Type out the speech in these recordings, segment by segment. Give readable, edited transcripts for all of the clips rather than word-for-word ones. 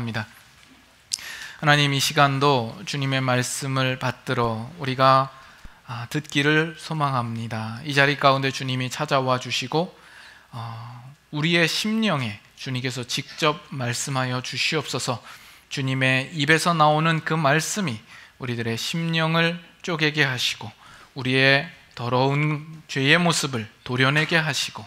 기도합니다. 하나님, 이 시간도 주님의 말씀을 받들어 우리가 듣기를 소망합니다. 이 자리 가운데 주님이 찾아와 주시고 우리의 심령에 주님께서 직접 말씀하여 주시옵소서. 주님의 입에서 나오는 그 말씀이 우리들의 심령을 쪼개게 하시고 우리의 더러운 죄의 모습을 도려내게 하시고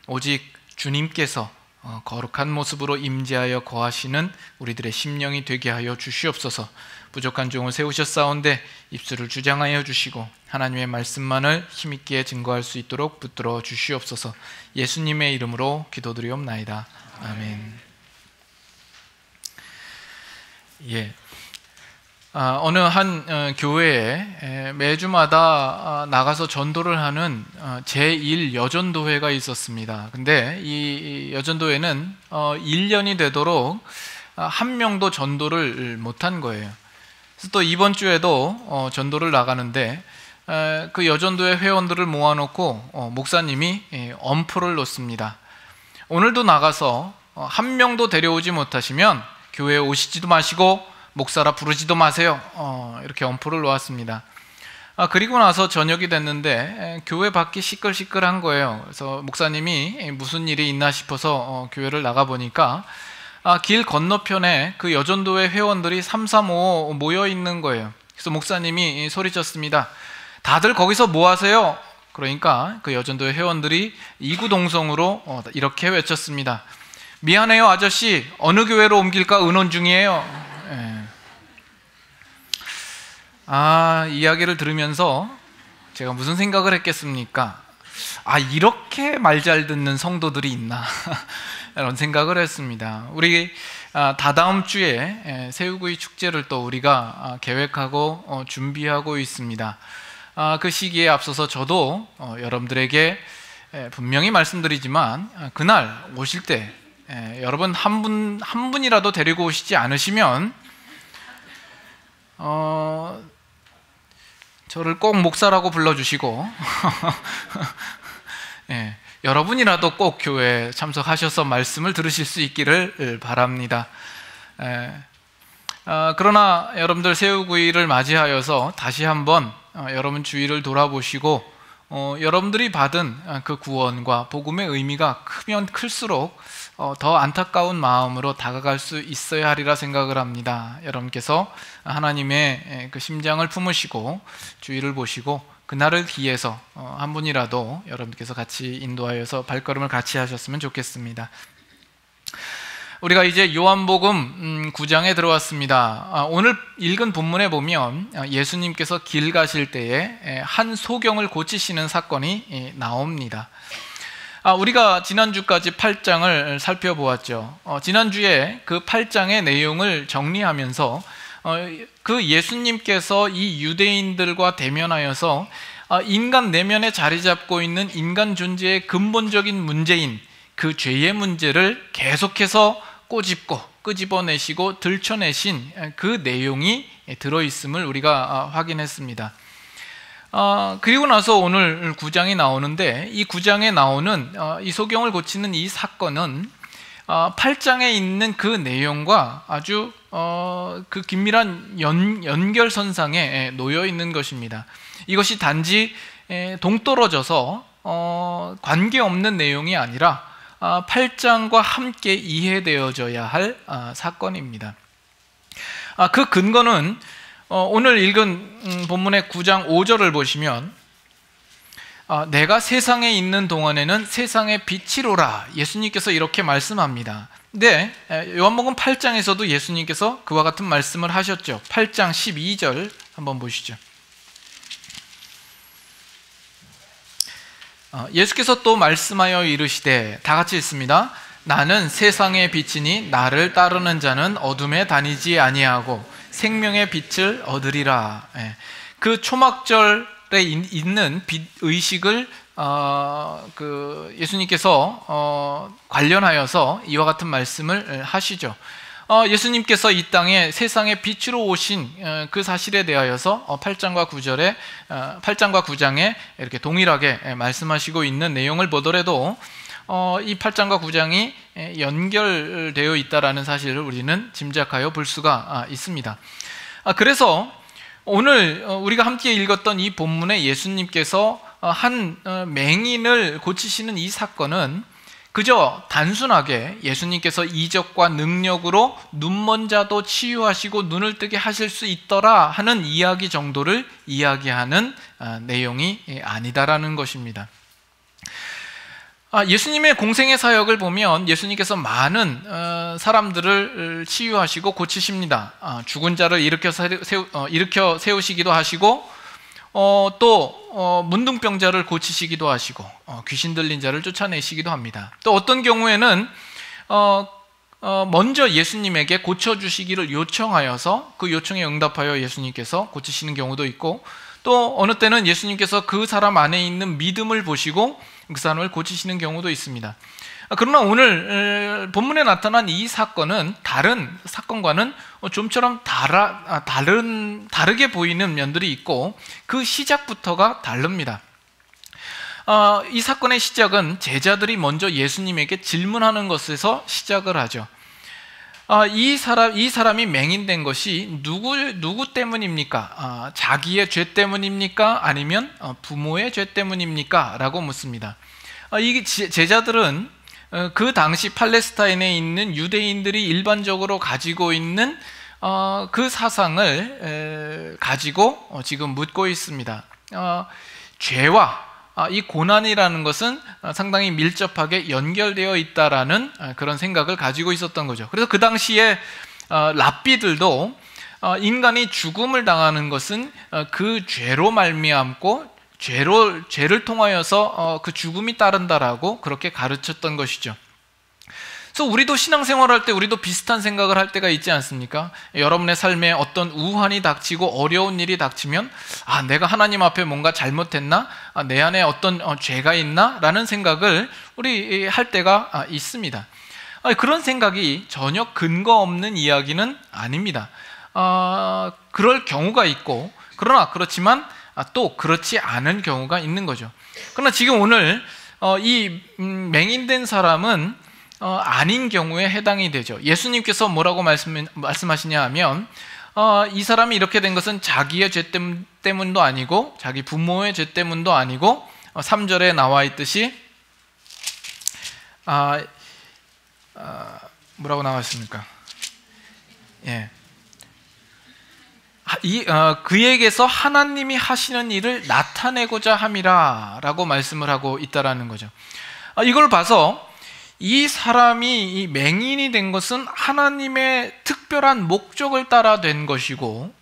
오직 주님께서 거룩한 모습으로 임재하여 거하시는 우리들의 심령이 되게 하여 주시옵소서. 부족한 종을 세우셨사온데 입술을 주장하여 주시고 하나님의 말씀만을 힘있게 증거할 수 있도록 붙들어 주시옵소서. 예수님의 이름으로 기도드리옵나이다. 아멘. 어느 한 교회에 매주마다 나가서 전도를 하는 제1 여전도회가 있었습니다. 근데 이 여전도회는 1년이 되도록 한 명도 전도를 못한 거예요. 그래서 또 이번 주에도 전도를 나가는데 그 여전도회 회원들을 모아놓고 목사님이 엄포를 놓습니다. 오늘도 나가서 한 명도 데려오지 못하시면 교회에 오시지도 마시고 목사라 부르지도 마세요. 이렇게 엄포를 놓았습니다. 그리고 나서 저녁이 됐는데 교회 밖이 시끌시끌한 거예요. 그래서 목사님이 무슨 일이 있나 싶어서 교회를 나가보니까 길 건너편에 그 여전도회 회원들이 335 모여 있는 거예요. 그래서 목사님이 소리쳤습니다. 다들 거기서 뭐 하세요? 그러니까 그 여전도회 회원들이 이구동성으로 이렇게 외쳤습니다. 미안해요 아저씨, 어느 교회로 옮길까 의논 중이에요. 이야기를 들으면서 제가 무슨 생각을 했겠습니까? 이렇게 말 잘 듣는 성도들이 있나 이런 생각을 했습니다. 우리 다다음 주에 새우구이 축제를 또 우리가 계획하고 준비하고 있습니다. 그 시기에 앞서서 저도 여러분들에게 분명히 말씀드리지만 그날 오실 때 여러분 한 분이라도 데리고 오시지 않으시면 저를 꼭 목사라고 불러주시고 여러분이라도 꼭 교회에 참석하셔서 말씀을 들으실 수 있기를 바랍니다. 그러나 여러분들 새우구이를 맞이하여서 다시 한번 여러분 주위를 돌아보시고 여러분들이 받은 그 구원과 복음의 의미가 크면 클수록 더 안타까운 마음으로 다가갈 수 있어야 하리라 생각을 합니다. 여러분께서 하나님의 그 심장을 품으시고 주위를 보시고 그날을 기해서 한 분이라도 여러분께서 같이 인도하여서 발걸음을 같이 하셨으면 좋겠습니다. 우리가 이제 요한복음 9장에 들어왔습니다. 오늘 읽은 본문에 보면 예수님께서 길 가실 때에 한 소경을 고치시는 사건이 나옵니다. 우리가 지난주까지 8장을 살펴보았죠. 지난주에 그 8장의 내용을 정리하면서 그 예수님께서 이 유대인들과 대면하여서 인간 내면에 자리 잡고 있는 인간 존재의 근본적인 문제인 그 죄의 문제를 계속해서 꼬집고 끄집어내시고 들춰내신 그 내용이 들어있음을 우리가 확인했습니다. 그리고 나서 오늘 9장이 나오는데 이 9장에 나오는 이 소경을 고치는 이 사건은 8장에 있는 그 내용과 아주 그 긴밀한 연결선상에 놓여 있는 것입니다. 이것이 단지 동떨어져서 관계없는 내용이 아니라 8장과 함께 이해되어져야 할 사건입니다. 그 근거는 오늘 읽은 본문의 9장 5절을 보시면 내가 세상에 있는 동안에는 세상의 빛이로라 예수님께서 이렇게 말씀합니다. 근데 요한복음 8장에서도 예수님께서 그와 같은 말씀을 하셨죠. 8장 12절 한번 보시죠. 예수께서 또 말씀하여 이르시되, 다 같이 읽습니다. 나는 세상의 빛이니 나를 따르는 자는 어둠에 다니지 아니하고 생명의 빛을 얻으리라. 그 초막절에 있는 빛 의식을 그 예수님께서 관련하여서 이와 같은 말씀을 하시죠. 예수님께서 이 땅에 세상의 빛으로 오신 그 사실에 대하여서 8장과 9장에 이렇게 동일하게 말씀하시고 있는 내용을 보더라도 이 8장과 9장이 연결되어 있다라는 사실을 우리는 짐작하여 볼 수가 있습니다. 그래서 오늘 우리가 함께 읽었던 이 본문에 예수님께서 한 맹인을 고치시는 이 사건은 그저 단순하게 예수님께서 이적과 능력으로 눈먼 자도 치유하시고 눈을 뜨게 하실 수 있더라 하는 이야기 정도를 이야기하는 내용이 아니다라는 것입니다. 예수님의 공생의 사역을 보면 예수님께서 많은 사람들을 치유하시고 고치십니다. 죽은 자를 일으켜 세우시기도 하시고 또 문둥병자를 고치시기도 하시고 귀신 들린 자를 쫓아내시기도 합니다. 또 어떤 경우에는 먼저 예수님에게 고쳐주시기를 요청하여서 그 요청에 응답하여 예수님께서 고치시는 경우도 있고, 또 어느 때는 예수님께서 그 사람 안에 있는 믿음을 보시고 그 사람을 고치시는 경우도 있습니다. 그러나 오늘 본문에 나타난 이 사건은 다른 사건과는 좀처럼 다르게 보이는 면들이 있고 그 시작부터가 다릅니다. 이 사건의 시작은 제자들이 먼저 예수님에게 질문하는 것에서 시작을 하죠. 이 사람이 맹인된 것이 누구 때문입니까? 자기의 죄 때문입니까? 아니면 부모의 죄 때문입니까? 라고 묻습니다. 이 제자들은 그 당시 팔레스타인에 있는 유대인들이 일반적으로 가지고 있는 그 사상을 가지고 지금 묻고 있습니다. 죄와 이 고난이라는 것은 상당히 밀접하게 연결되어 있다라는 그런 생각을 가지고 있었던 거죠. 그래서 그 당시에 랍비들도 인간이 죽음을 당하는 것은 그 죄로 말미암고 죄를 통하여서 그 죽음이 따른다라고 그렇게 가르쳤던 것이죠. 그래서 우리도 신앙생활할 때 우리도 비슷한 생각을 할 때가 있지 않습니까? 여러분의 삶에 어떤 우환이 닥치고 어려운 일이 닥치면 내가 하나님 앞에 뭔가 잘못했나? 내 안에 어떤 죄가 있나? 라는 생각을 우리 할 때가 있습니다. 그런 생각이 전혀 근거 없는 이야기는 아닙니다. 그럴 경우가 있고, 그렇지만 또 그렇지 않은 경우가 있는 거죠. 그러나 지금 오늘 이 맹인된 사람은 아닌 경우에 해당이 되죠. 예수님께서 뭐라고 말씀하시냐 하면 이 사람이 이렇게 된 것은 자기의 죄 때문도 아니고 자기 부모의 죄 때문도 아니고 3절에 나와 있듯이 뭐라고 나와 있습니까? 그에게서 하나님이 하시는 일을 나타내고자 함이라 라고 말씀을 하고 있다라는 거죠. 이걸 봐서 이 사람이 이 맹인이 된 것은 하나님의 특별한 목적을 따라 된 것이고,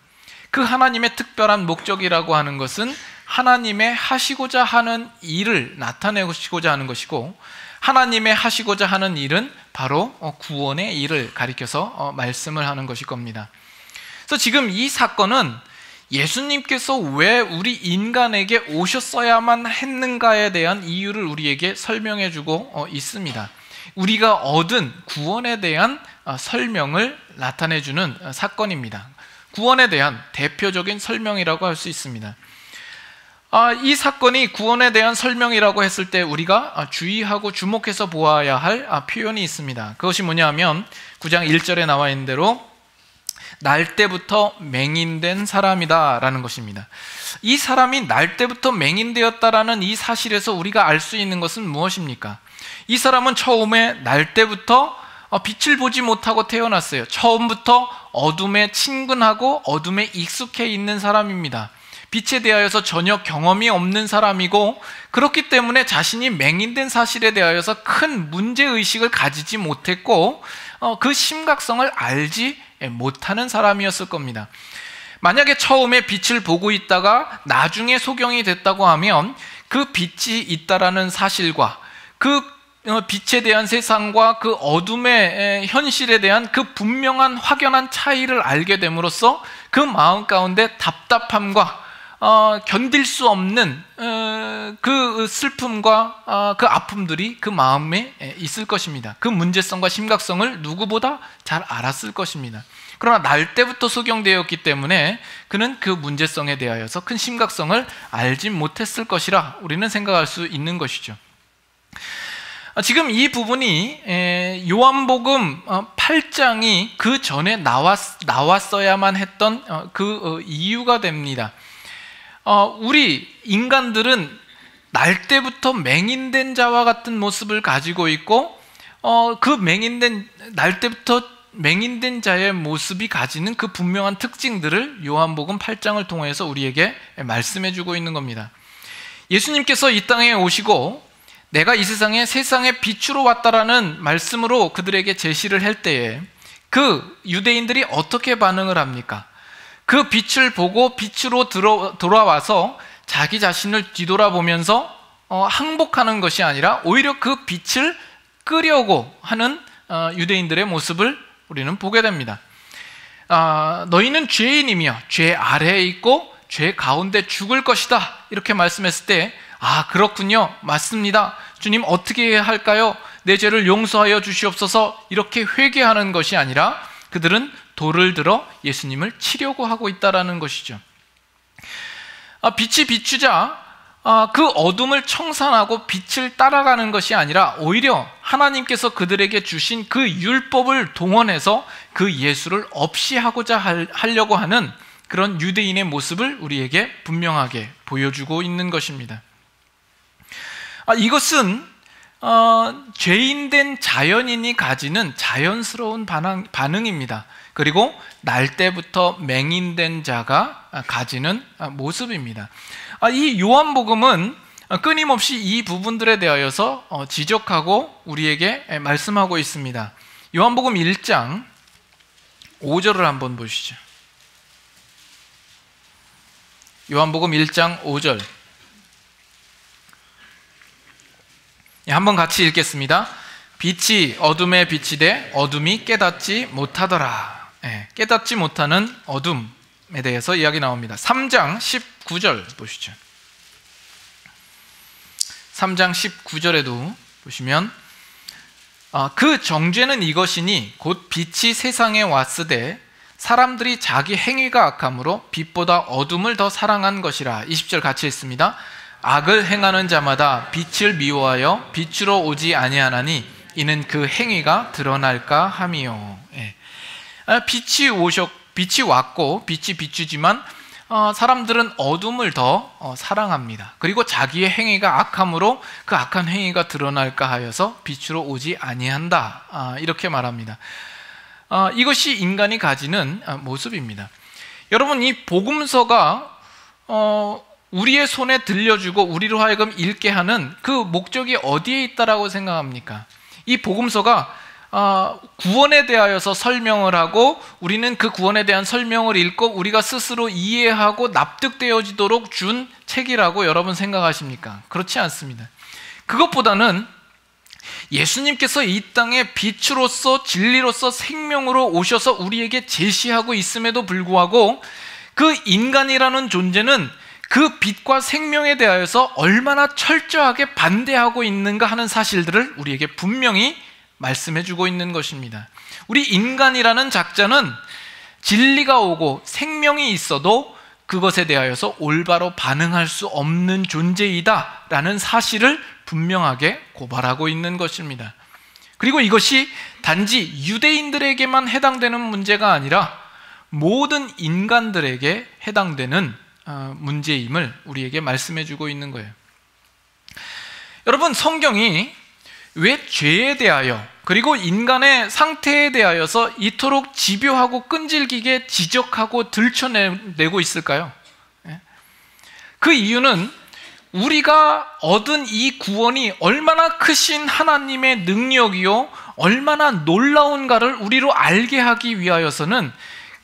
그 하나님의 특별한 목적이라고 하는 것은 하나님의 하시고자 하는 일을 나타내고자 하는 것이고, 하나님의 하시고자 하는 일은 바로 구원의 일을 가리켜서 말씀을 하는 것일 겁니다. 그래서 지금 이 사건은 예수님께서 왜 우리 인간에게 오셨어야만 했는가에 대한 이유를 우리에게 설명해 주고 있습니다. 우리가 얻은 구원에 대한 설명을 나타내 주는 사건입니다. 구원에 대한 대표적인 설명이라고 할 수 있습니다. 이 사건이 구원에 대한 설명이라고 했을 때 우리가 주의하고 주목해서 보아야 할 표현이 있습니다. 그것이 뭐냐면 9장 1절에 나와 있는 대로 날 때부터 맹인된 사람이다 라는 것입니다. 이 사람이 날 때부터 맹인되었다라는 이 사실에서 우리가 알 수 있는 것은 무엇입니까? 이 사람은 처음에 날 때부터 빛을 보지 못하고 태어났어요. 처음부터 어둠에 친근하고 어둠에 익숙해 있는 사람입니다. 빛에 대하여서 전혀 경험이 없는 사람이고, 그렇기 때문에 자신이 맹인된 사실에 대하여서 큰 문제의식을 가지지 못했고 그 심각성을 알지 못하는 사람이었을 겁니다. 만약에 처음에 빛을 보고 있다가 나중에 소경이 됐다고 하면 그 빛이 있다라는 사실과 그 빛에 대한 세상과 그 어둠의 현실에 대한 그 분명한 확연한 차이를 알게 됨으로써 그 마음 가운데 답답함과 견딜 수 없는 그 슬픔과 그 아픔들이 그 마음에 있을 것입니다. 그 문제성과 심각성을 누구보다 잘 알았을 것입니다. 그러나 날 때부터 소경되었기 때문에 그는 그 문제성에 대하여서 큰 심각성을 알지 못했을 것이라 우리는 생각할 수 있는 것이죠. 지금 이 부분이 요한복음 8장이 그 전에 나왔어야만 했던 그 이유가 됩니다. 우리 인간들은 날 때부터 맹인된 자와 같은 모습을 가지고 있고, 그 날 때부터 맹인된 자의 모습이 가지는 그 분명한 특징들을 요한복음 8장을 통해서 우리에게 말씀해 주고 있는 겁니다. 예수님께서 이 땅에 오시고 내가 이 세상의 빛으로 왔다라는 말씀으로 그들에게 제시를 할 때에 그 유대인들이 어떻게 반응을 합니까? 그 빛을 보고 빛으로 돌아와서 자기 자신을 뒤돌아보면서 항복하는 것이 아니라 오히려 그 빛을 끄려고 하는 유대인들의 모습을 우리는 보게 됩니다. 너희는 죄인이며 죄 아래에 있고 죄 가운데 죽을 것이다, 이렇게 말씀했을 때 그렇군요, 맞습니다, 주님 어떻게 해야 할까요? 내 죄를 용서하여 주시옵소서, 이렇게 회개하는 것이 아니라 그들은 돌을 들어 예수님을 치려고 하고 있다는 것이죠. 빛이 비추자 그 어둠을 청산하고 빛을 따라가는 것이 아니라 오히려 하나님께서 그들에게 주신 그 율법을 동원해서 그 예수를 없이 하려고 하는 그런 유대인의 모습을 우리에게 분명하게 보여주고 있는 것입니다. 이것은 죄인된 자연인이 가지는 자연스러운 반응입니다. 그리고 날 때부터 맹인된 자가 가지는 모습입니다. 이 요한복음은 끊임없이 이 부분들에 대하여서 지적하고 우리에게 말씀하고 있습니다. 요한복음 1장 5절을 한번 보시죠. 요한복음 1장 5절 한번 같이 읽겠습니다. 빛이 어둠에 비치되 어둠이 깨닫지 못하더라. 깨닫지 못하는 어둠에 대해서 이야기 나옵니다. 3장 19절 보시죠. 3장 19절에도 보시면 그 정죄는 이것이니 곧 빛이 세상에 왔으되 사람들이 자기 행위가 악함으로 빛보다 어둠을 더 사랑한 것이라. 20절 같이 읽습니다. 악을 행하는 자마다 빛을 미워하여 빛으로 오지 아니하나니 이는 그 행위가 드러날까 함이요. 빛이 왔고 빛이 비추지만 사람들은 어둠을 더 사랑합니다. 그리고 자기의 행위가 악함으로 그 악한 행위가 드러날까 하여서 빛으로 오지 아니한다, 이렇게 말합니다. 이것이 인간이 가지는 모습입니다. 여러분, 이 복음서가 우리의 손에 들려주고 우리로 하여금 읽게 하는 그 목적이 어디에 있다라고 생각합니까? 이 복음서가 구원에 대하여서 설명을 하고 우리는 그 구원에 대한 설명을 읽고 우리가 스스로 이해하고 납득되어지도록 준 책이라고 여러분 생각하십니까? 그렇지 않습니다. 그것보다는 예수님께서 이 땅에 빛으로서 진리로서 생명으로 오셔서 우리에게 제시하고 있음에도 불구하고 그 인간이라는 존재는 그 빛과 생명에 대하여서 얼마나 철저하게 반대하고 있는가 하는 사실들을 우리에게 분명히 말씀해주고 있는 것입니다. 우리 인간이라는 작자는 진리가 오고 생명이 있어도 그것에 대하여서 올바로 반응할 수 없는 존재이다 라는 사실을 분명하게 고발하고 있는 것입니다. 그리고 이것이 단지 유대인들에게만 해당되는 문제가 아니라 모든 인간들에게 해당되는 문제임을 우리에게 말씀해주고 있는 거예요. 여러분, 성경이 왜 죄에 대하여 그리고 인간의 상태에 대하여서 이토록 집요하고 끈질기게 지적하고 들춰내고 있을까요? 그 이유는 우리가 얻은 이 구원이 얼마나 크신 하나님의 능력이요 얼마나 놀라운가를 우리로 알게 하기 위하여서는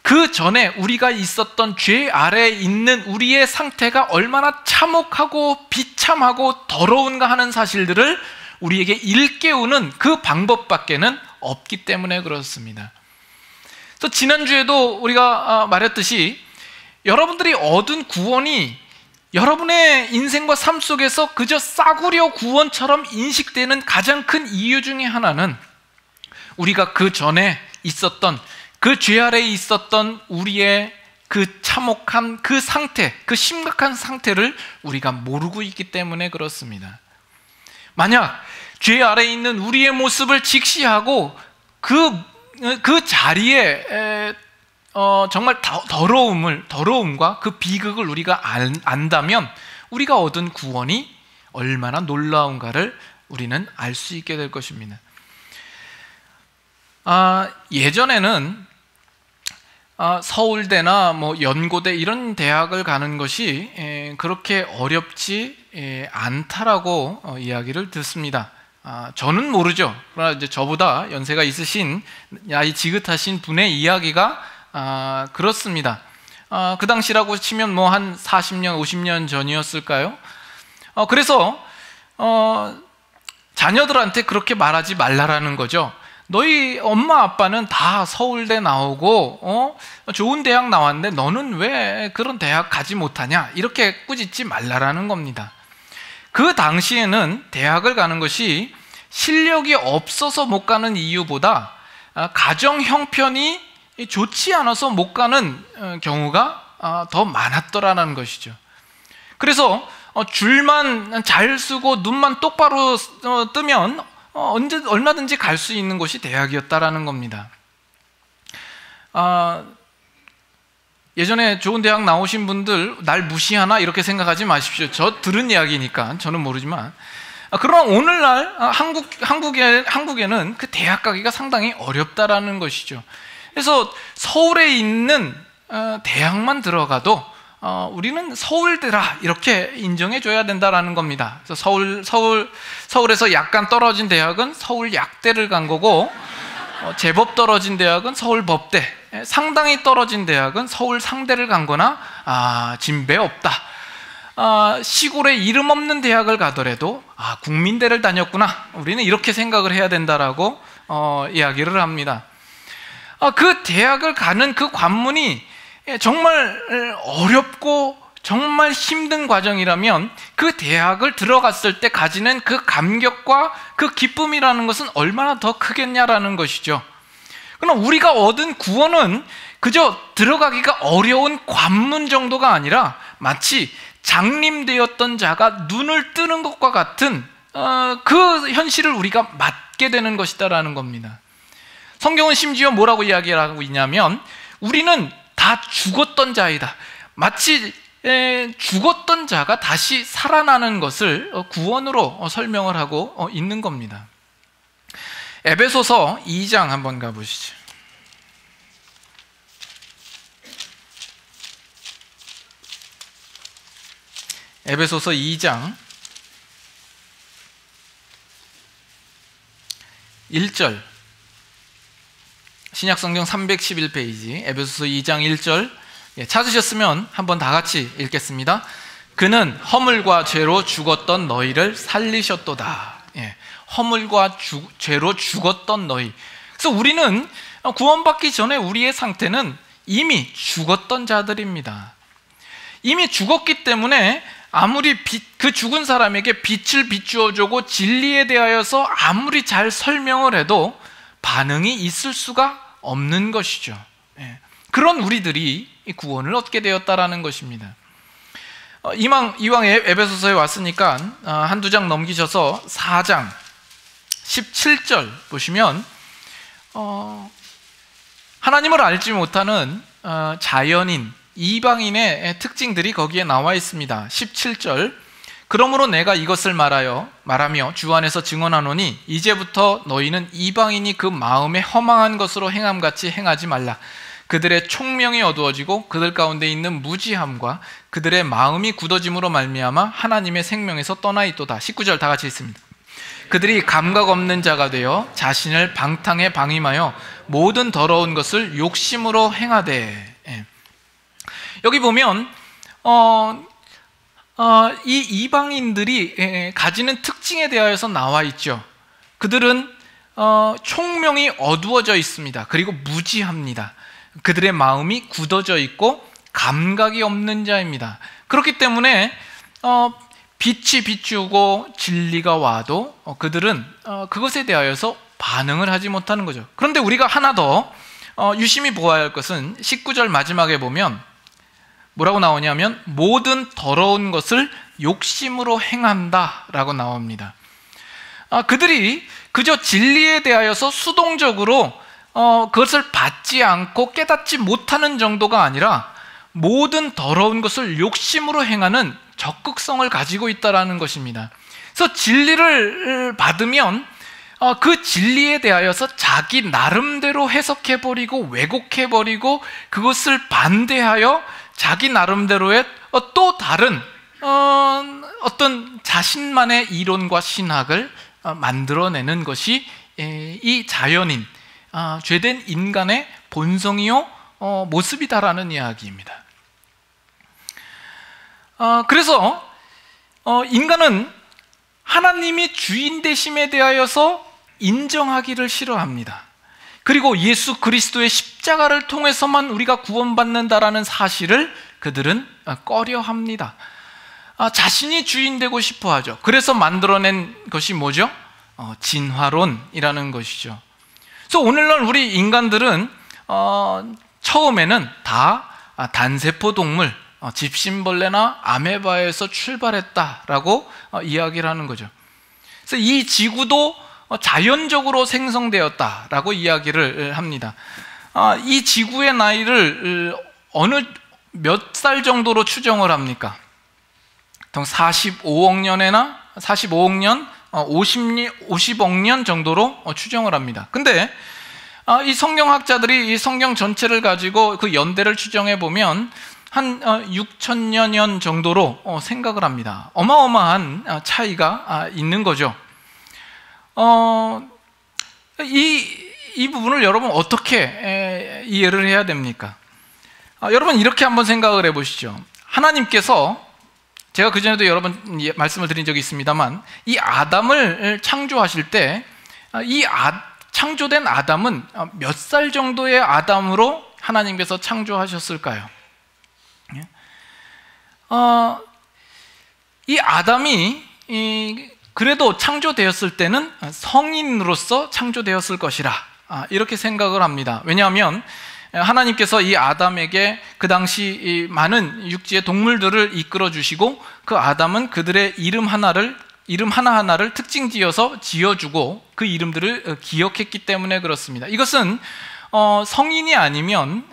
그 전에 우리가 있었던 죄 아래에 있는 우리의 상태가 얼마나 참혹하고 비참하고 더러운가 하는 사실들을 우리에게 일깨우는 그 방법밖에는 없기 때문에 그렇습니다. 또 지난주에도 우리가 말했듯이 여러분들이 얻은 구원이 여러분의 인생과 삶 속에서 그저 싸구려 구원처럼 인식되는 가장 큰 이유 중에 하나는 우리가 그 전에 있었던 그 죄 아래에 있었던 우리의 그 참혹한 그 상태, 그 심각한 상태를 우리가 모르고 있기 때문에 그렇습니다. 만약 죄 아래에 있는 우리의 모습을 직시하고 그 자리에 정말 더러움과 그 비극을 우리가 안다면 우리가 얻은 구원이 얼마나 놀라운가를 우리는 알 수 있게 될 것입니다. 예전에는 서울대나 연고대 이런 대학을 가는 것이 그렇게 어렵지 않다라고 이야기를 듣습니다. 저는 모르죠. 그러나 이제 저보다 연세가 있으신 나이 지긋하신 분의 이야기가 그렇습니다. 그 당시라고 치면 한 40년, 50년 전이었을까요? 그래서 자녀들한테 그렇게 말하지 말라라는 거죠. 너희 엄마 아빠는 다 서울대 나오고 좋은 대학 나왔는데 너는 왜 그런 대학 가지 못하냐, 이렇게 꾸짖지 말라라는 겁니다. 그 당시에는 대학을 가는 것이 실력이 없어서 못 가는 이유보다 가정 형편이 좋지 않아서 못 가는 경우가 더 많았더라는 것이죠. 그래서 줄만 잘 쓰고 눈만 똑바로 뜨면 얼마든지 갈 수 있는 곳이 대학이었다라는 겁니다. 예전에 좋은 대학 나오신 분들 날 무시하나 이렇게 생각하지 마십시오. 저 들은 이야기니까 저는 모르지만, 그러나 오늘날 한국에는 그 대학 가기가 상당히 어렵다라는 것이죠. 그래서 서울에 있는 대학만 들어가도 우리는 서울대라 이렇게 인정해줘야 된다라는 겁니다. 그래서 서울에서 약간 떨어진 대학은 서울약대를 간 거고, 제법 떨어진 대학은 서울법대, 상당히 떨어진 대학은 서울상대를 간 거나 진배 없다. 시골에 이름 없는 대학을 가더라도 국민대를 다녔구나, 우리는 이렇게 생각을 해야 된다라고 이야기를 합니다. 그 대학을 가는 그 관문이 정말 어렵고 정말 힘든 과정이라면 그 대학을 들어갔을 때 가지는 그 감격과 그 기쁨이라는 것은 얼마나 더 크겠냐라는 것이죠. 그러나 우리가 얻은 구원은 그저 들어가기가 어려운 관문 정도가 아니라 마치 장림되었던 자가 눈을 뜨는 것과 같은 그 현실을 우리가 맞게 되는 것이다라는 겁니다. 성경은 심지어 뭐라고 이야기하고 있냐면, 우리는 다 죽었던 자이다. 마치 죽었던 자가 다시 살아나는 것을 구원으로 설명을 하고 있는 겁니다. 에베소서 2장 한번 가보시죠. 에베소서 2장 1절, 신약성경 311페이지 에베소서 2장 1절, 찾으셨으면 한번 다 같이 읽겠습니다. 그는 허물과 죄로 죽었던 너희를 살리셨도다. 허물과 죄로 죽었던 너희. 그래서 우리는 구원받기 전에 우리의 상태는 이미 죽었던 자들입니다. 이미 죽었기 때문에 아무리 그 죽은 사람에게 빛을 비추어주고 진리에 대하여서 아무리 잘 설명을 해도 반응이 있을 수가 없는 것이죠. 그런 우리들이 구원을 얻게 되었다라는 것입니다. 이왕 에베소서에 왔으니까 한두 장 넘기셔서 4장 17절 보시면 하나님을 알지 못하는 자연인, 이방인의 특징들이 거기에 나와 있습니다. 17절, 그러므로 내가 이것을 말하며 주 안에서 증언하노니 이제부터 너희는 이방인이 그 마음에 허망한 것으로 행함같이 행하지 말라. 그들의 총명이 어두워지고 그들 가운데 있는 무지함과 그들의 마음이 굳어짐으로 말미암아 하나님의 생명에서 떠나 있도다. 19절 다 같이 읽습니다. 그들이 감각 없는 자가 되어 자신을 방탕에 방임하여 모든 더러운 것을 욕심으로 행하되. 여기 보면 이 이방인들이 가지는 특징에 대하여서 나와 있죠. 그들은 총명이 어두워져 있습니다. 그리고 무지합니다. 그들의 마음이 굳어져 있고 감각이 없는 자입니다. 그렇기 때문에 빛이 비추고 진리가 와도 그들은 그것에 대하여서 반응을 하지 못하는 거죠. 그런데 우리가 하나 더 유심히 보아야 할 것은 19절 마지막에 보면 뭐라고 나오냐면 모든 더러운 것을 욕심으로 행한다 라고 나옵니다. 그들이 그저 진리에 대하여서 수동적으로 그것을 받지 않고 깨닫지 못하는 정도가 아니라 모든 더러운 것을 욕심으로 행하는 적극성을 가지고 있다는 것입니다. 그래서 진리를 받으면 그 진리에 대하여서 자기 나름대로 해석해버리고 왜곡해버리고 그것을 반대하여 자기 나름대로의 또 다른 어떤 자신만의 이론과 신학을 만들어내는 것이 이 자연인, 죄된 인간의 본성이요 모습이다라는 이야기입니다. 그래서 인간은 하나님이 주인 되심에 대하여서 인정하기를 싫어합니다. 그리고 예수 그리스도의 십자가를 통해서만 우리가 구원받는다라는 사실을 그들은 꺼려합니다. 자신이 주인 되고 싶어 하죠. 그래서 만들어낸 것이 뭐죠? 진화론이라는 것이죠. 그래서 오늘날 우리 인간들은 처음에는 다 단세포 동물, 집신벌레나 아메바에서 출발했다라고 이야기를 하는 거죠. 그래서 이 지구도 자연적으로 생성되었다라고 이야기를 합니다. 이 지구의 나이를 어느 몇 살 정도로 추정을 합니까? 보통 45억 년에나 45억 년, 50억 년 정도로 추정을 합니다. 근데 이 성경학자들이 이 성경 전체를 가지고 그 연대를 추정해 보면 한 6천여 년 정도로 생각을 합니다. 어마어마한 차이가 있는 거죠. 이 부분을 여러분 어떻게 이해를 해야 됩니까? 여러분 이렇게 한번 생각을 해보시죠. 하나님께서, 제가 그전에도 여러 번 말씀을 드린 적이 있습니다만, 이 아담을 창조하실 때 이 창조된 아담은 몇 살 정도의 아담으로 하나님께서 창조하셨을까요? 이 아담이 그래도 창조되었을 때는 성인으로서 창조되었을 것이라 이렇게 생각을 합니다. 왜냐하면 하나님께서 이 아담에게 그 당시 많은 육지의 동물들을 이끌어 주시고 그 아담은 그들의 이름 하나하나를 특징지어서 지어주고 그 이름들을 기억했기 때문에 그렇습니다. 이것은 성인이 아니면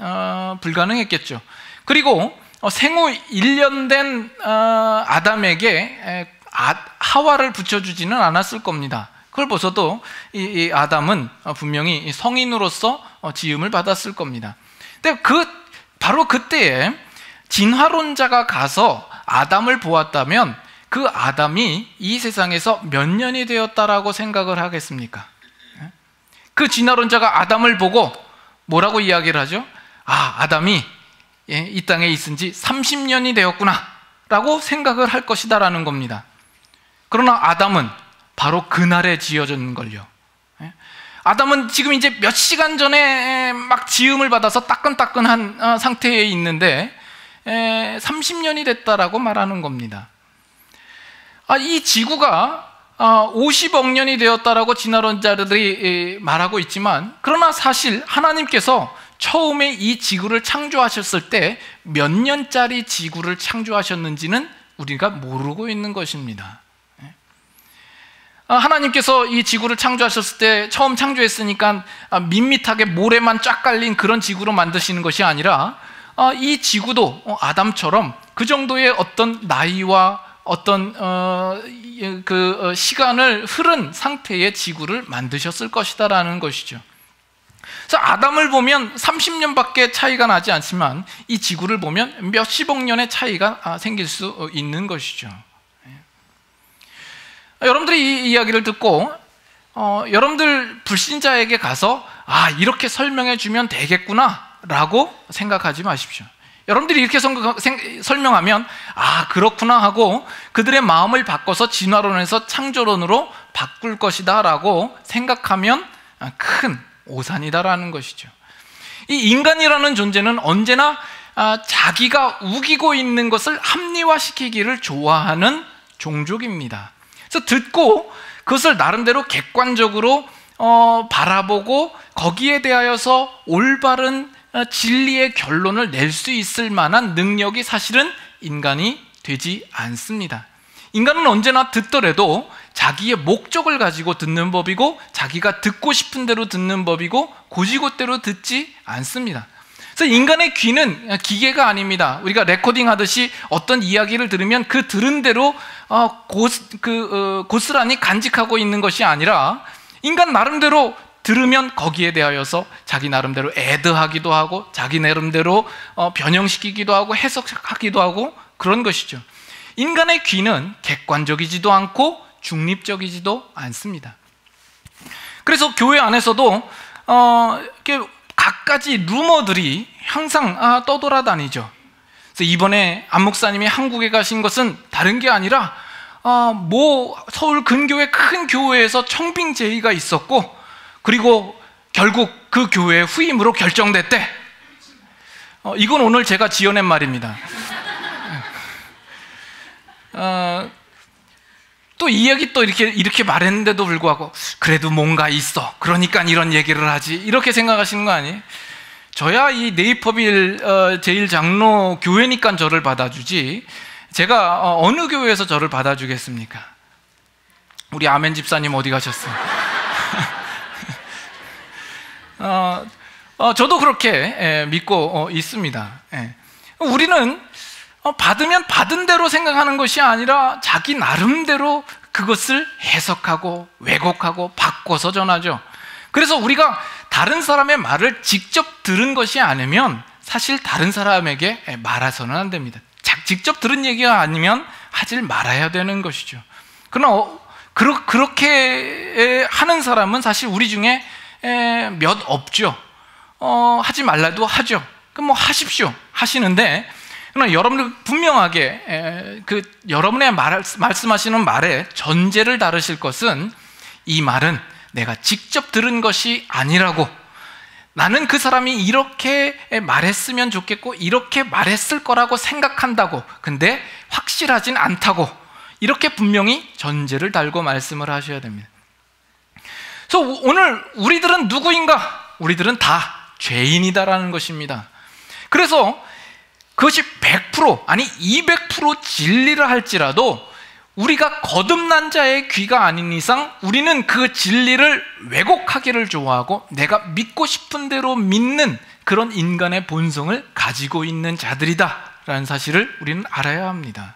불가능했겠죠. 그리고 생후 1년 된 아담에게 하와를 붙여주지는 않았을 겁니다. 그걸 보셔도 이 아담은 분명히 성인으로서 지음을 받았을 겁니다. 근데 바로 그때에 진화론자가 가서 아담을 보았다면 그 아담이 이 세상에서 몇 년이 되었다라고 생각을 하겠습니까? 그 진화론자가 아담을 보고 뭐라고 이야기를 하죠? 아담이 이 땅에 있은 지 30년이 되었구나 라고 생각을 할 것이다 라는 겁니다. 그러나 아담은 바로 그날에 지어진 걸요. 아담은 지금 이제 몇 시간 전에 막 지음을 받아서 따끈따끈한 상태에 있는데 30년이 됐다라고 말하는 겁니다. 이 지구가 50억 년이 되었다라고 진화론자들이 말하고 있지만, 그러나 사실 하나님께서 처음에 이 지구를 창조하셨을 때 몇 년짜리 지구를 창조하셨는지는 우리가 모르고 있는 것입니다. 하나님께서 이 지구를 창조하셨을 때 처음 창조했으니까 밋밋하게 모래만 쫙 깔린 그런 지구로 만드시는 것이 아니라 이 지구도 아담처럼 그 정도의 어떤 나이와 어떤 그 시간을 흐른 상태의 지구를 만드셨을 것이다라는 것이죠. 그래서 아담을 보면 30년밖에 차이가 나지 않지만 이 지구를 보면 몇십억 년의 차이가 생길 수 있는 것이죠. 여러분들이 이 이야기를 듣고 여러분들 불신자에게 가서 이렇게 설명해 주면 되겠구나 라고 생각하지 마십시오. 여러분들이 이렇게 설명하면 그렇구나 하고 그들의 마음을 바꿔서 진화론에서 창조론으로 바꿀 것이다 라고 생각하면 큰 오산이다라는 것이죠. 이 인간이라는 존재는 언제나 자기가 우기고 있는 것을 합리화시키기를 좋아하는 종족입니다. 그래서 듣고 그것을 나름대로 객관적으로 바라보고 거기에 대하여서 올바른 진리의 결론을 낼 수 있을 만한 능력이 사실은 인간이 되지 않습니다. 인간은 언제나 듣더라도 자기의 목적을 가지고 듣는 법이고 자기가 듣고 싶은 대로 듣는 법이고 곧이곧대로 듣지 않습니다. 그래서 인간의 귀는 기계가 아닙니다. 우리가 레코딩 하듯이 어떤 이야기를 들으면 그 들은 대로 고스란히 간직하고 있는 것이 아니라 인간 나름대로 들으면 거기에 대하여서 자기 나름대로 애드하기도 하고 자기 나름대로 변형시키기도 하고 해석하기도 하고 그런 것이죠. 인간의 귀는 객관적이지도 않고 중립적이지도 않습니다. 그래서 교회 안에서도 이렇게 갖가지 루머들이 항상 떠돌아다니죠. 그래서 이번에 안 목사님이 한국에 가신 것은 다른 게 아니라 서울 근교의 큰 교회에서 청빙제의가 있었고 그리고 결국 그 교회의 후임으로 결정됐대. 이건 오늘 제가 지어낸 말입니다. 또 이 이야기 또 이렇게 말했는데도 불구하고 그래도 뭔가 있어. 그러니까 이런 얘기를 하지. 이렇게 생각하시는 거 아니에요? 저야 이 네이퍼빌 제1장로 교회니까 저를 받아주지. 제가 어느 교회에서 저를 받아주겠습니까? 우리 아멘 집사님 어디 가셨어요? 저도 그렇게 믿고 있습니다. 우리는 받으면 받은 대로 생각하는 것이 아니라 자기 나름대로 그것을 해석하고 왜곡하고 바꿔서 전하죠. 그래서 우리가 다른 사람의 말을 직접 들은 것이 아니면 사실 다른 사람에게 말해서는 안 됩니다. 직접 들은 얘기가 아니면 하질 말아야 되는 것이죠. 그러나 그렇게 하는 사람은 사실 우리 중에 몇 없죠. 하지 말라도 하죠. 그럼 뭐 하십시오. 하시는데 그러나 여러분들 분명하게 여러분의 말씀하시는 말의 전제를 다루실 것은 이 말은 내가 직접 들은 것이 아니라고, 나는 그 사람이 이렇게 말했으면 좋겠고 이렇게 말했을 거라고 생각한다고, 근데 확실하진 않다고, 이렇게 분명히 전제를 달고 말씀을 하셔야 됩니다. 그래서 오늘 우리들은 누구인가? 우리들은 다 죄인이다라는 것입니다. 그래서 그것이 100% 아니 200% 진리를 할지라도 우리가 거듭난 자의 귀가 아닌 이상 우리는 그 진리를 왜곡하기를 좋아하고 내가 믿고 싶은 대로 믿는 그런 인간의 본성을 가지고 있는 자들이다 라는 사실을 우리는 알아야 합니다.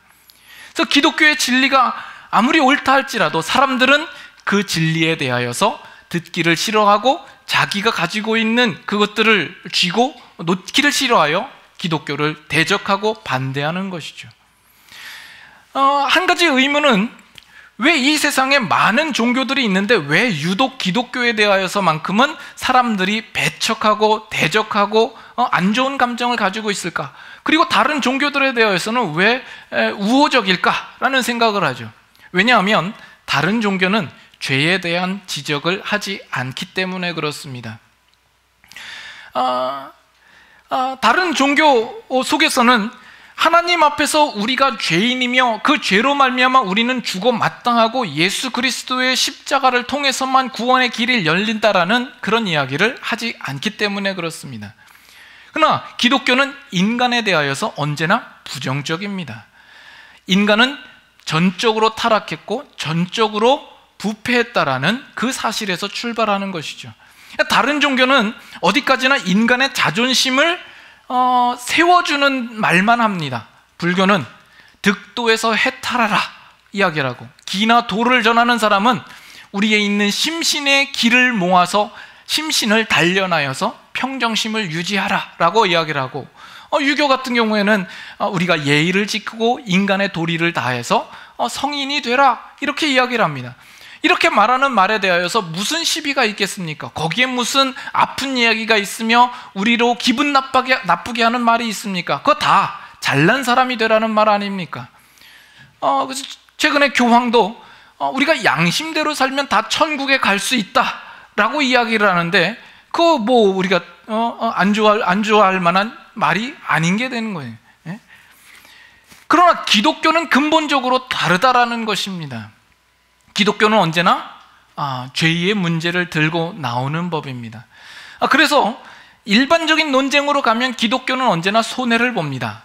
그래서 기독교의 진리가 아무리 옳다 할지라도 사람들은 그 진리에 대하여서 듣기를 싫어하고 자기가 가지고 있는 그것들을 쥐고 놓기를 싫어하여 기독교를 대적하고 반대하는 것이죠. 한 가지 의문은 왜 이 세상에 많은 종교들이 있는데 왜 유독 기독교에 대하여서만큼은 사람들이 배척하고 대적하고 안 좋은 감정을 가지고 있을까? 그리고 다른 종교들에 대해서는 왜 우호적일까라는 생각을 하죠. 왜냐하면 다른 종교는 죄에 대한 지적을 하지 않기 때문에 그렇습니다. 다른 종교 속에서는 하나님 앞에서 우리가 죄인이며 그 죄로 말미암아 우리는 죽어 마땅하고 예수 그리스도의 십자가를 통해서만 구원의 길이 열린다라는 그런 이야기를 하지 않기 때문에 그렇습니다. 그러나 기독교는 인간에 대하여서 언제나 부정적입니다. 인간은 전적으로 타락했고 전적으로 부패했다라는 그 사실에서 출발하는 것이죠. 다른 종교는 어디까지나 인간의 자존심을 세워주는 말만 합니다. 불교는 득도에서 해탈하라 이야기를 하고, 기나 도를 전하는 사람은 우리에 있는 심신의 기를 모아서 심신을 단련하여서 평정심을 유지하라 라고 이야기를 하고, 유교 같은 경우에는 우리가 예의를 지키고 인간의 도리를 다해서 성인이 되라 이렇게 이야기를 합니다. 이렇게 말하는 말에 대하여서 무슨 시비가 있겠습니까? 거기에 무슨 아픈 이야기가 있으며 우리로 기분 나쁘게 하는 말이 있습니까? 그거 다 잘난 사람이 되라는 말 아닙니까? 그래서 최근에 교황도 우리가 양심대로 살면 다 천국에 갈 수 있다라고 이야기를 하는데, 그거 뭐 우리가 안 좋아할 만한 말이 아닌 게 되는 거예요. 예? 그러나 기독교는 근본적으로 다르다라는 것입니다. 기독교는 언제나 죄의 문제를 들고 나오는 법입니다. 그래서 일반적인 논쟁으로 가면 기독교는 언제나 손해를 봅니다.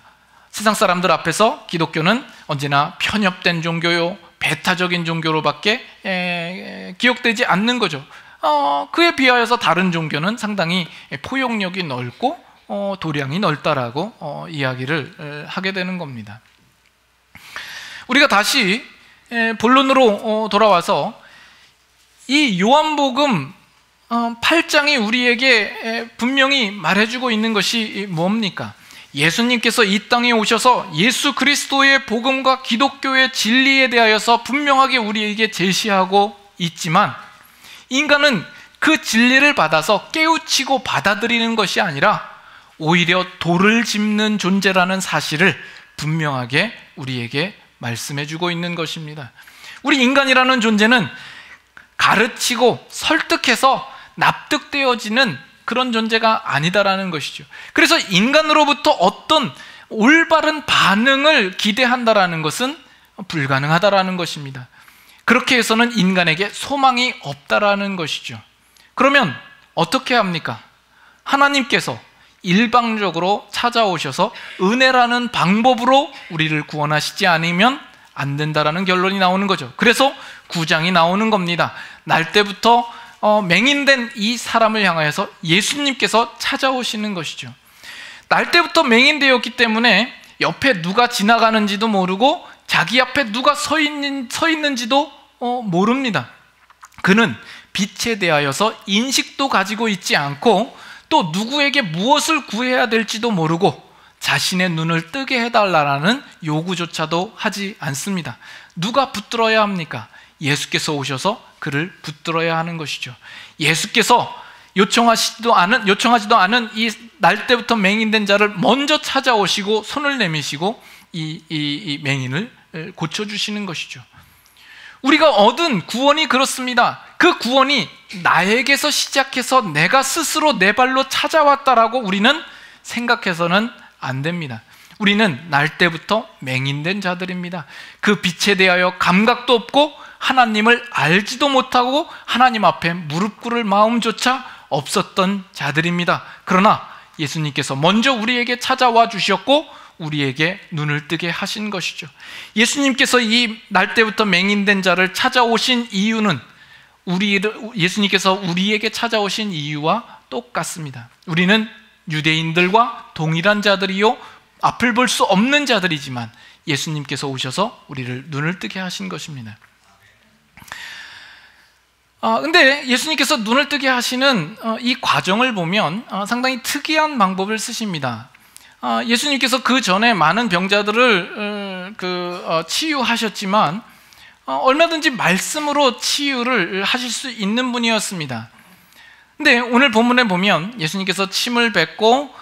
세상 사람들 앞에서 기독교는 언제나 편협된 종교요, 배타적인 종교로밖에 기억되지 않는 거죠. 그에 비하여서 다른 종교는 상당히 포용력이 넓고 도량이 넓다라고 이야기를 하게 되는 겁니다. 우리가 다시 본론으로 돌아와서 이 요한복음 8장이 우리에게 분명히 말해주고 있는 것이 뭡니까? 예수님께서 이 땅에 오셔서 예수 그리스도의 복음과 기독교의 진리에 대하여서 분명하게 우리에게 제시하고 있지만, 인간은 그 진리를 받아서 깨우치고 받아들이는 것이 아니라 오히려 돌을 짚는 존재라는 사실을 분명하게 우리에게 말씀해주고 있는 것입니다. 우리 인간이라는 존재는 가르치고 설득해서 납득되어지는 그런 존재가 아니다라는 것이죠. 그래서 인간으로부터 어떤 올바른 반응을 기대한다라는 것은 불가능하다라는 것입니다. 그렇게 해서는 인간에게 소망이 없다라는 것이죠. 그러면 어떻게 합니까? 하나님께서 일방적으로 찾아오셔서 은혜라는 방법으로 우리를 구원하시지 않으면 안 된다라는 결론이 나오는 거죠. 그래서 9장이 나오는 겁니다. 날 때부터 맹인된 이 사람을 향하여서 예수님께서 찾아오시는 것이죠. 날 때부터 맹인되었기 때문에 옆에 누가 지나가는지도 모르고 자기 앞에 누가 서 있는지도 모릅니다. 그는 빛에 대하여서 인식도 가지고 있지 않고 또 누구에게 무엇을 구해야 될지도 모르고 자신의 눈을 뜨게 해달라는 요구조차도 하지 않습니다. 누가 붙들어야 합니까? 예수께서 오셔서 그를 붙들어야 하는 것이죠. 예수께서 요청하지도 않은 이 날 때부터 맹인된 자를 먼저 찾아오시고 손을 내미시고 이 맹인을 고쳐주시는 것이죠. 우리가 얻은 구원이 그렇습니다. 그 구원이 나에게서 시작해서 내가 스스로 내 발로 찾아왔다라고 우리는 생각해서는 안 됩니다. 우리는 날 때부터 맹인된 자들입니다. 그 빛에 대하여 감각도 없고 하나님을 알지도 못하고 하나님 앞에 무릎 꿇을 마음조차 없었던 자들입니다. 그러나 예수님께서 먼저 우리에게 찾아와 주셨고 우리에게 눈을 뜨게 하신 것이죠. 예수님께서 이 날 때부터 맹인된 자를 찾아오신 이유는 예수님께서 우리에게 찾아오신 이유와 똑같습니다. 우리는 유대인들과 동일한 자들이요 앞을 볼 수 없는 자들이지만 예수님께서 오셔서 우리를 눈을 뜨게 하신 것입니다. 근데 예수님께서 눈을 뜨게 하시는 이 과정을 보면 상당히 특이한 방법을 쓰십니다. 예수님께서 그 전에 많은 병자들을 치유하셨지만 얼마든지 말씀으로 치유를 하실 수 있는 분이었습니다. 근데 오늘 본문에 보면 예수님께서 침을 뱉고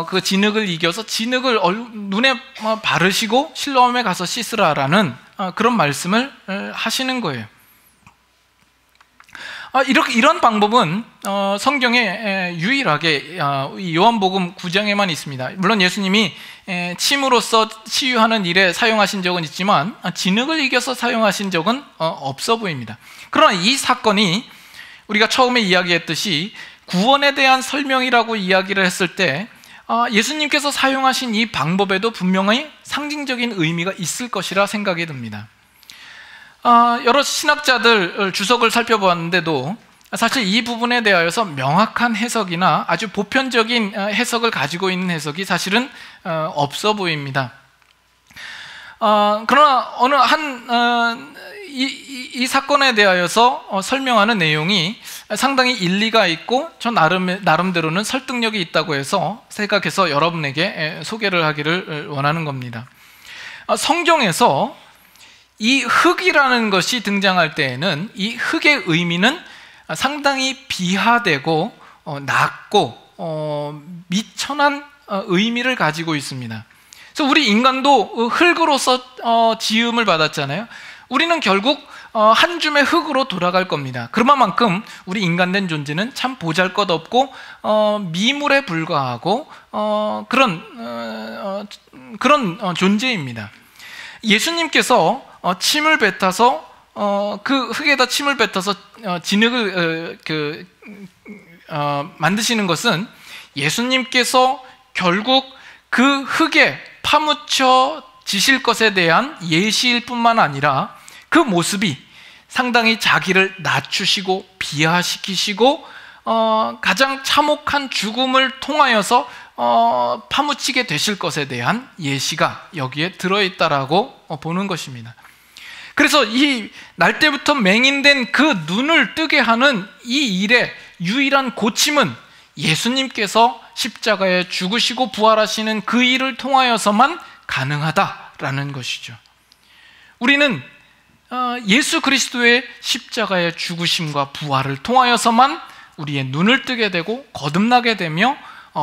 그 진흙을 이겨서 진흙을 눈에 바르시고 실로암에 가서 씻으라라는 그런 말씀을 하시는 거예요. 이런 방법은 성경에 유일하게 요한복음 9장에만 있습니다. 물론 예수님이 침으로써 치유하는 일에 사용하신 적은 있지만 진흙을 이겨서 사용하신 적은 없어 보입니다. 그러나 이 사건이 우리가 처음에 이야기했듯이 구원에 대한 설명이라고 이야기를 했을 때 예수님께서 사용하신 이 방법에도 분명히 상징적인 의미가 있을 것이라 생각이 듭니다. 여러 신학자들 주석을 살펴보았는데도 사실 이 부분에 대하여서 명확한 해석이나 아주 보편적인 해석을 가지고 있는 해석이 사실은 없어 보입니다. 그러나 어느 이 사건에 대하여서 설명하는 내용이 상당히 일리가 있고 저 나름대로는 설득력이 있다고 해서 생각해서 여러분에게 소개를 하기를 원하는 겁니다. 성경에서 이 흙이라는 것이 등장할 때에는 이 흙의 의미는 상당히 비하되고 낮고 미천한 의미를 가지고 있습니다. 그래서 우리 인간도 흙으로서 지음을 받았잖아요. 우리는 결국 한 줌의 흙으로 돌아갈 겁니다. 그만큼 우리 인간된 존재는 참 보잘것없고 미물에 불과하고 그런 존재입니다. 예수님께서 침을 뱉어서 그 흙에다 침을 뱉어서 진흙을 만드시는 것은 예수님께서 결국 그 흙에 파묻혀 지실 것에 대한 예시일 뿐만 아니라 그 모습이 상당히 자기를 낮추시고 비하시키시고 가장 참혹한 죽음을 통하여서 파묻히게 되실 것에 대한 예시가 여기에 들어있다라고 보는 것입니다. 그래서 이 날때부터 맹인된 그 눈을 뜨게 하는 이 일의 유일한 고침은 예수님께서 십자가에 죽으시고 부활하시는 그 일을 통하여서만 가능하다라는 것이죠. 우리는 예수 그리스도의 십자가의 죽으심과 부활을 통하여서만 우리의 눈을 뜨게 되고 거듭나게 되며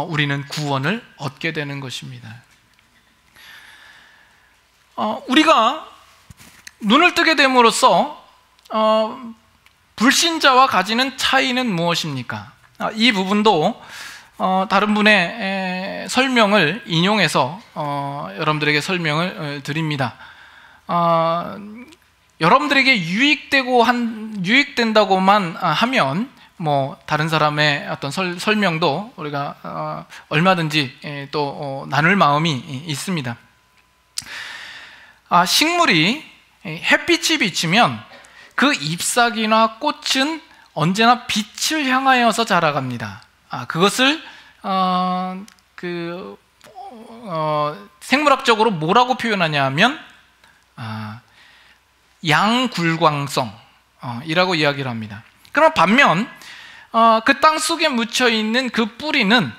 우리는 구원을 얻게 되는 것입니다. 우리가 눈을 뜨게 됨으로써 불신자와 가지는 차이는 무엇입니까? 이 부분도 다른 분의 설명을 인용해서 여러분들에게 설명을 드립니다. 여러분들에게 유익된다고만 하면 다른 사람의 어떤 설명도 우리가 얼마든지 또 나눌 마음이 있습니다. 식물이 햇빛이 비치면 그 잎사귀나 꽃은 언제나 빛을 향하여서 자라갑니다. 그것을 생물학적으로 뭐라고 표현하냐 하면 양굴광성이라고 이야기를 합니다. 그러나 반면 그 땅 속에 묻혀 있는 그 뿌리는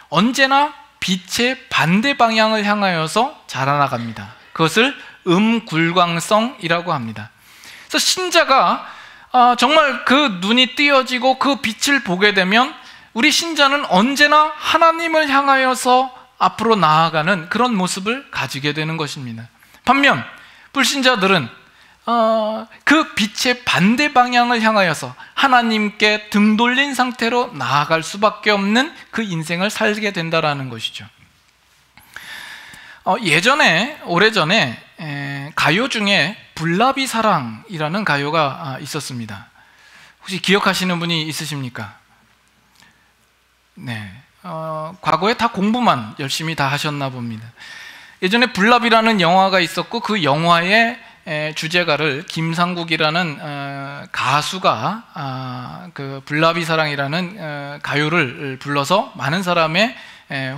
언제나 빛의 반대 방향을 향하여서 자라나갑니다. 그것을 음굴광성이라고 합니다. 그래서 신자가 정말 그 눈이 띄어지고 그 빛을 보게 되면 우리 신자는 언제나 하나님을 향하여서 앞으로 나아가는 그런 모습을 가지게 되는 것입니다. 반면 불신자들은 그 빛의 반대 방향을 향하여서 하나님께 등 돌린 상태로 나아갈 수밖에 없는 그 인생을 살게 된다는 것이죠. 오래전에 가요 중에 불나비 사랑이라는 가요가 있었습니다. 혹시 기억하시는 분이 있으십니까? 네, 과거에 다 공부만 열심히 다 하셨나 봅니다. 예전에 불나비라는 영화가 있었고 그 영화의 주제가를 김상국이라는 가수가 그 불나비 사랑이라는 가요를 불러서 많은 사람의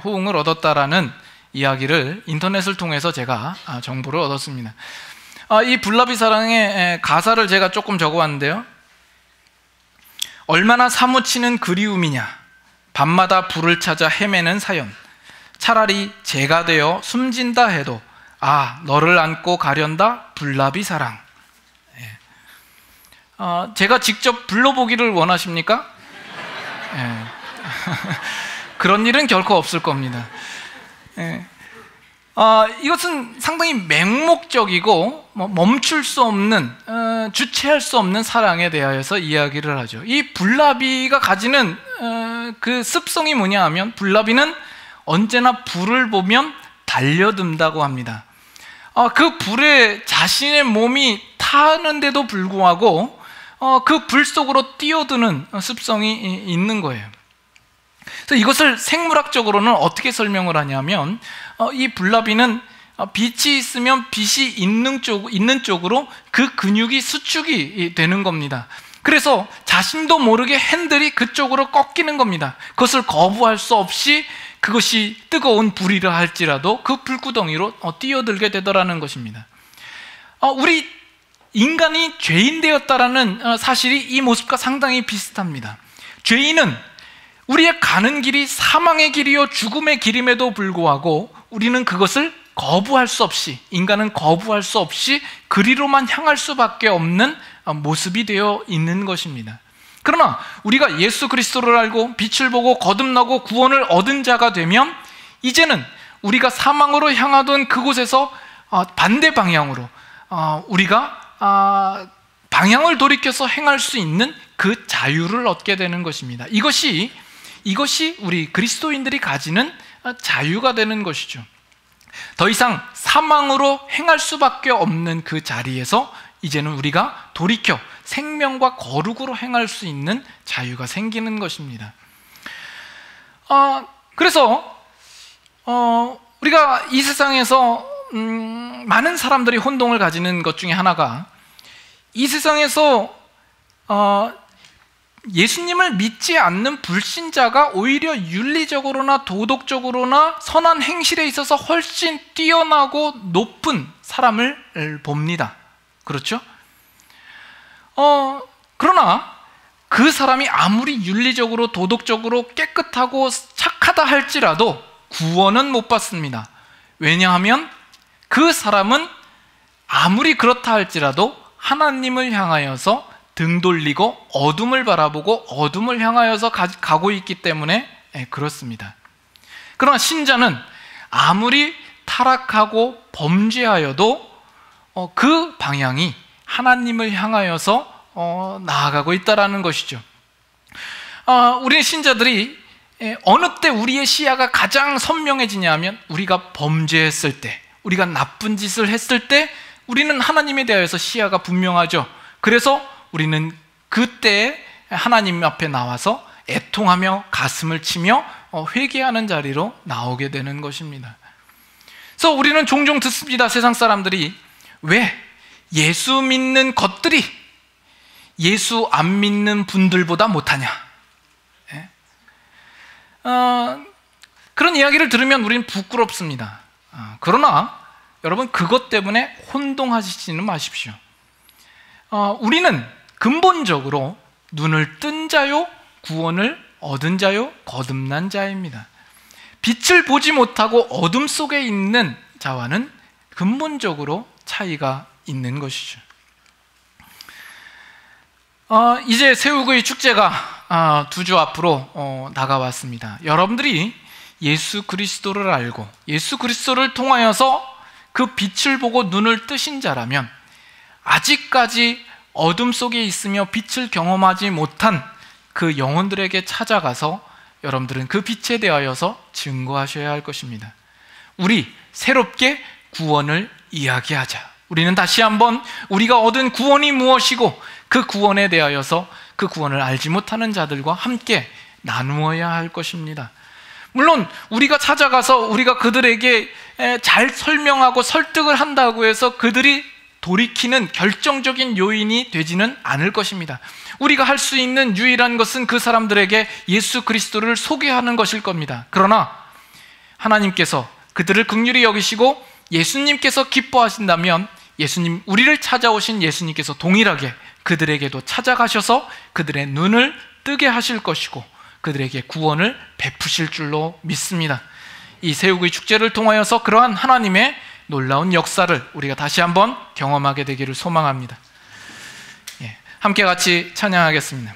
호응을 얻었다라는 이야기를 인터넷을 통해서 제가 정보를 얻었습니다. 이 불나비 사랑의 가사를 제가 조금 적어왔는데요. 얼마나 사무치는 그리움이냐, 밤마다 불을 찾아 헤매는 사연, 차라리 제가 되어 숨진다 해도 너를 안고 가련다 불나비 사랑. 제가 직접 불러보기를 원하십니까? 그런 일은 결코 없을 겁니다. 이것은 상당히 맹목적이고 멈출 수 없는, 주체할 수 없는 사랑에 대하여서 이야기를 하죠. 이 불나비가 가지는 그 습성이 뭐냐 하면, 불나비는 언제나 불을 보면 달려든다고 합니다. 그 불에 자신의 몸이 타는데도 불구하고 그 불 속으로 뛰어드는 습성이 있는 거예요. 그래서 이것을 생물학적으로는 어떻게 설명을 하냐면, 이 불나비는 빛이 있으면 빛이 있는 쪽으로 그 근육이 수축이 되는 겁니다. 그래서 자신도 모르게 핸들이 그쪽으로 꺾이는 겁니다. 그것을 거부할 수 없이 그것이 뜨거운 불이라 할지라도 그 불구덩이로 뛰어들게 되더라는 것입니다. 우리 인간이 죄인 되었다라는 사실이 이 모습과 상당히 비슷합니다. 죄인은 우리의 가는 길이 사망의 길이요 죽음의 길임에도 불구하고 우리는 그것을 거부할 수 없이, 인간은 거부할 수 없이 그리로만 향할 수밖에 없는 모습이 되어 있는 것입니다. 그러나 우리가 예수 그리스도를 알고 빛을 보고 거듭나고 구원을 얻은 자가 되면 이제는 우리가 사망으로 향하던 그곳에서 반대 방향으로 우리가 방향을 돌이켜서 행할 수 있는 그 자유를 얻게 되는 것입니다. 이것이 우리 그리스도인들이 가지는 자유가 되는 것이죠. 더 이상 사망으로 행할 수밖에 없는 그 자리에서 이제는 우리가 돌이켜 생명과 거룩으로 행할 수 있는 자유가 생기는 것입니다. 그래서 우리가 이 세상에서 많은 사람들이 혼동을 가지는 것 중에 하나가, 이 세상에서 예수님을 믿지 않는 불신자가 오히려 윤리적으로나 도덕적으로나 선한 행실에 있어서 훨씬 뛰어나고 높은 사람을 봅니다. 그렇죠? 그러나 그 사람이 아무리 윤리적으로 도덕적으로 깨끗하고 착하다 할지라도 구원은 못 받습니다. 왜냐하면 그 사람은 아무리 그렇다 할지라도 하나님을 향하여서 등 돌리고 어둠을 바라보고 어둠을 향하여서 가고 있기 때문에 그렇습니다. 그러나 신자는 아무리 타락하고 범죄하여도 그 방향이 하나님을 향하여서 나아가고 있다는 것이죠. 우리 신자들이 어느 때 우리의 시야가 가장 선명해지냐면 우리가 범죄했을 때, 우리가 나쁜 짓을 했을 때 우리는 하나님에 대하여서 시야가 분명하죠. 그래서 우리는 그때 하나님 앞에 나와서 애통하며 가슴을 치며 회개하는 자리로 나오게 되는 것입니다. 그래서 우리는 종종 듣습니다. 세상 사람들이 왜 예수 믿는 것들이 예수 안 믿는 분들보다 못하냐? 그런 이야기를 들으면 우리는 부끄럽습니다. 그러나 여러분, 그것 때문에 혼동하시지는 마십시오. 우리는 근본적으로 눈을 뜬 자요, 구원을 얻은 자요, 거듭난 자입니다. 빛을 보지 못하고 어둠 속에 있는 자와는 근본적으로 차이가 있는 것이죠. 이제 새우구이 축제가 2주 앞으로 다가왔습니다. 여러분들이 예수 그리스도를 알고 예수 그리스도를 통하여서 그 빛을 보고 눈을 뜨신 자라면 아직까지 어둠 속에 있으며 빛을 경험하지 못한 그 영혼들에게 찾아가서 여러분들은 그 빛에 대하여서 증거하셔야 할 것입니다. 우리 새롭게 구원을 이야기하자. 우리는 다시 한번 우리가 얻은 구원이 무엇이고 그 구원에 대하여서 그 구원을 알지 못하는 자들과 함께 나누어야 할 것입니다. 물론 우리가 찾아가서 우리가 그들에게 잘 설명하고 설득을 한다고 해서 그들이 돌이키는 결정적인 요인이 되지는 않을 것입니다. 우리가 할 수 있는 유일한 것은 그 사람들에게 예수 그리스도를 소개하는 것일 겁니다. 그러나 하나님께서 그들을 긍휼히 여기시고 예수님께서 기뻐하신다면 예수님, 우리를 찾아오신 예수님께서 동일하게 그들에게도 찾아가셔서 그들의 눈을 뜨게 하실 것이고 그들에게 구원을 베푸실 줄로 믿습니다. 이 새우구이 축제를 통하여서 그러한 하나님의 놀라운 역사를 우리가 다시 한번 경험하게 되기를 소망합니다. 함께 같이 찬양하겠습니다.